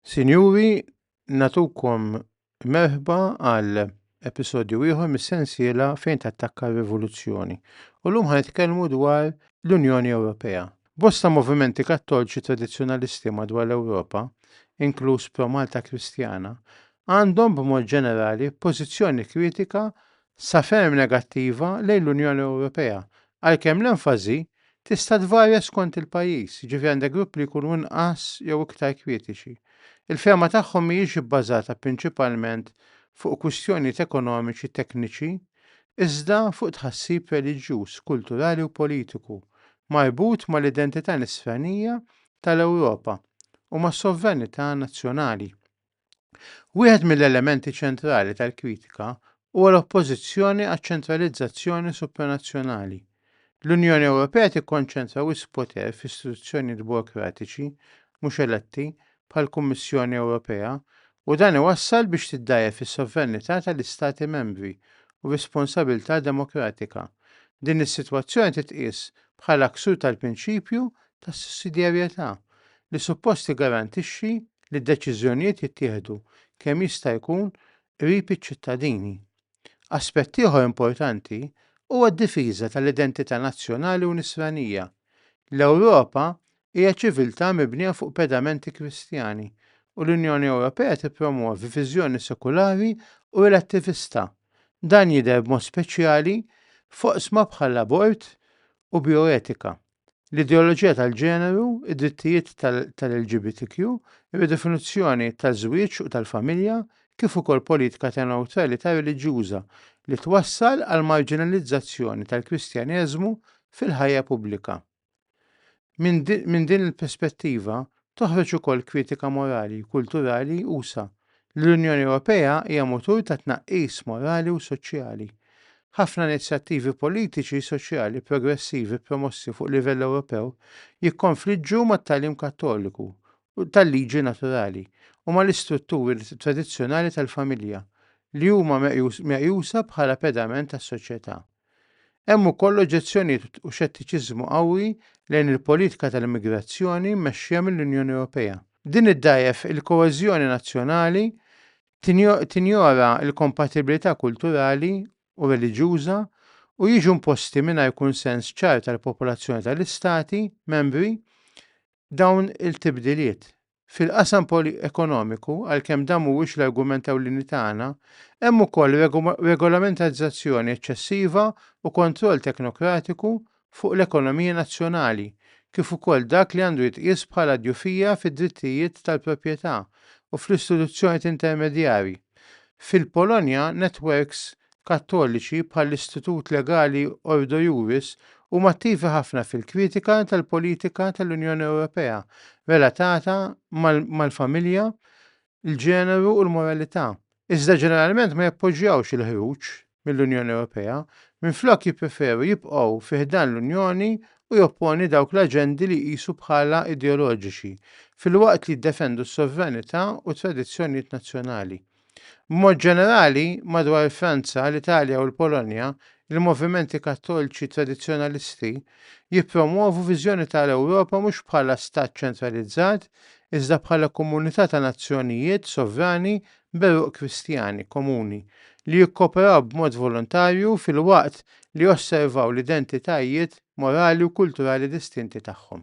Sinjuri, natukom merħba għal episodju ieħor mis-sensiela fejn tattakka r-rivoluzzjoni. U llum ħanitkellmu dwar l-Unjoni Ewropea. Bosta movimenti kattoliċi tradizzjonalisti madwar l-Ewropa, inkluż pro-Malta Kristjana, għandhom b'mod ġenerali pożizzjoni kritika sa ferm negattiva lejn l-Unjoni Ewropea, għalkemm l-enfasi tista' tvarja skont il-pajjiż, ġifieri għandek grupp li jkunu inqas jew iktar kritiċi. Il-ferma tagħhom mhijiex bbażata prinċipalment fuq kwistjonijiet ekonomiċi tekniċi, iżda fuq tħassib reliġjuż, kulturali u politiku marbut mal-identità nisranija tal-Ewropa u mas-sovranità nazzjonali. Wieħed mill-elementi ċentrali tal-kritika huwa l-oppożizzjoni għaċ-ċentralizzazzjoni supranazzjonali. L-Unjoni Ewropea tikkonċentra wisq poter f'istituzzjonijiet burokratiċi mhux eletti bħall-Kummissjoni Ewropea u dan iwassal biex tiddajjef is-sovranità tal-Istati membri u responsabbiltà demokratika. Din is-sitwazzjoni titqies bħala ksur tal-prinċipju tas-sussidjarjetà li suppost jiggarantixxi li d-deċiżjonijiet jittieħdu kemm jista' jkun qrib iċ-ċittadini. Aspett ieħor importanti huwa d-difiża tal-identità nazzjonali u nisranija. L-Ewropa hija ċiviltà mibnija fuq pedamenti Kristjani u l-Unjoni Ewropea tippromuovi viżjoni sekulari u relattivista. Dan jidher b'mod speċjali foqsma bħall-abort u bioetika, l-ideoloġija tal-ġeneru, id-drittijiet tal-LGBTQ, ir-redefinizzjoni taż-żwieġ u tal-familja, kif ukoll politika ta' newtralità reliġjuża li twassal għal marginalizzazzjoni tal-Kristjaneżmu fil-ħajja pubblika. Min din il-perspettiva toħroġ ukoll kritika morali, kulturali usa. L-Unjoni Ewropea hija mutur ta' tnaqqis morali u soċjali. Ħafna inizjattivi politiċi soċjali progressivi promossi fuq livell Ewropew jikkonfliġġu mat-tagħlim Kattoliku u tal-liġi naturali u mal-istrutturi tradizzjonali tal-familja li huma meqjusa bħala pedament tas-soċjetà. Hemm ukoll oġġezzjonijiet u xettiċiżmu qawwi lejn il-politika tal-immigrazzjoni mmexxija mill-Unjoni Ewropea. Din iddajjef il-koeżjoni nazzjonali, tinjora l-kompatibilità kulturali u reliġjuża u jiġu imposti mingħajr kunsens ċar tal-popolazzjoni tal-istati membri dawn il-tibdiliet. Fil-qasam ekonomiku, għalkemm dan mhuwiex l-argument ewlieni tagħna, hemm ukoll regolamentarizzazzjoni eċċessiva u kontroll teknokratiku fuq l-ekonomija nazzjonali, kif ukoll dak li għandu jitqies bħala djufija fid-drittijiet tal-proprjetà u fl-istituzzjonijiet intermedjarji. Fil-Polonja, networks kattoliċi bħall-Istitut Legali Ordo Iuris huma attivi ħafna fil-kritika tal-politika tal-Unjoni Ewropea relatata mal-familja, il-ġeneru u l-moralità. Iżda ġeneralment ma jappoġġjawx il-ħruġ mill-Unjoni Ewropea, minflok jippreferu jibqgħu fih dan l-Unjoni u jopponi dawk l-aġendi li jqisu bħala ideoloġiċi filwaqt li jiddefendu s-sovranità u tradizzjonijiet nazzjonali. B'mod ġenerali, madwar Franza, l-Italja u l-Polonja, il-movimenti kattoliċi tradizzjonalisti jippromuovu viżjoni tal-Ewropa mhux bħala stat ċentralizzat, iżda bħala komunità ta' nazzjonijiet sovrani beruq Kristjani komuni li jikkoperaw b'mod volontarju filwaqt li osservaw l-identitajiet morali u kulturali distinti tagħhom.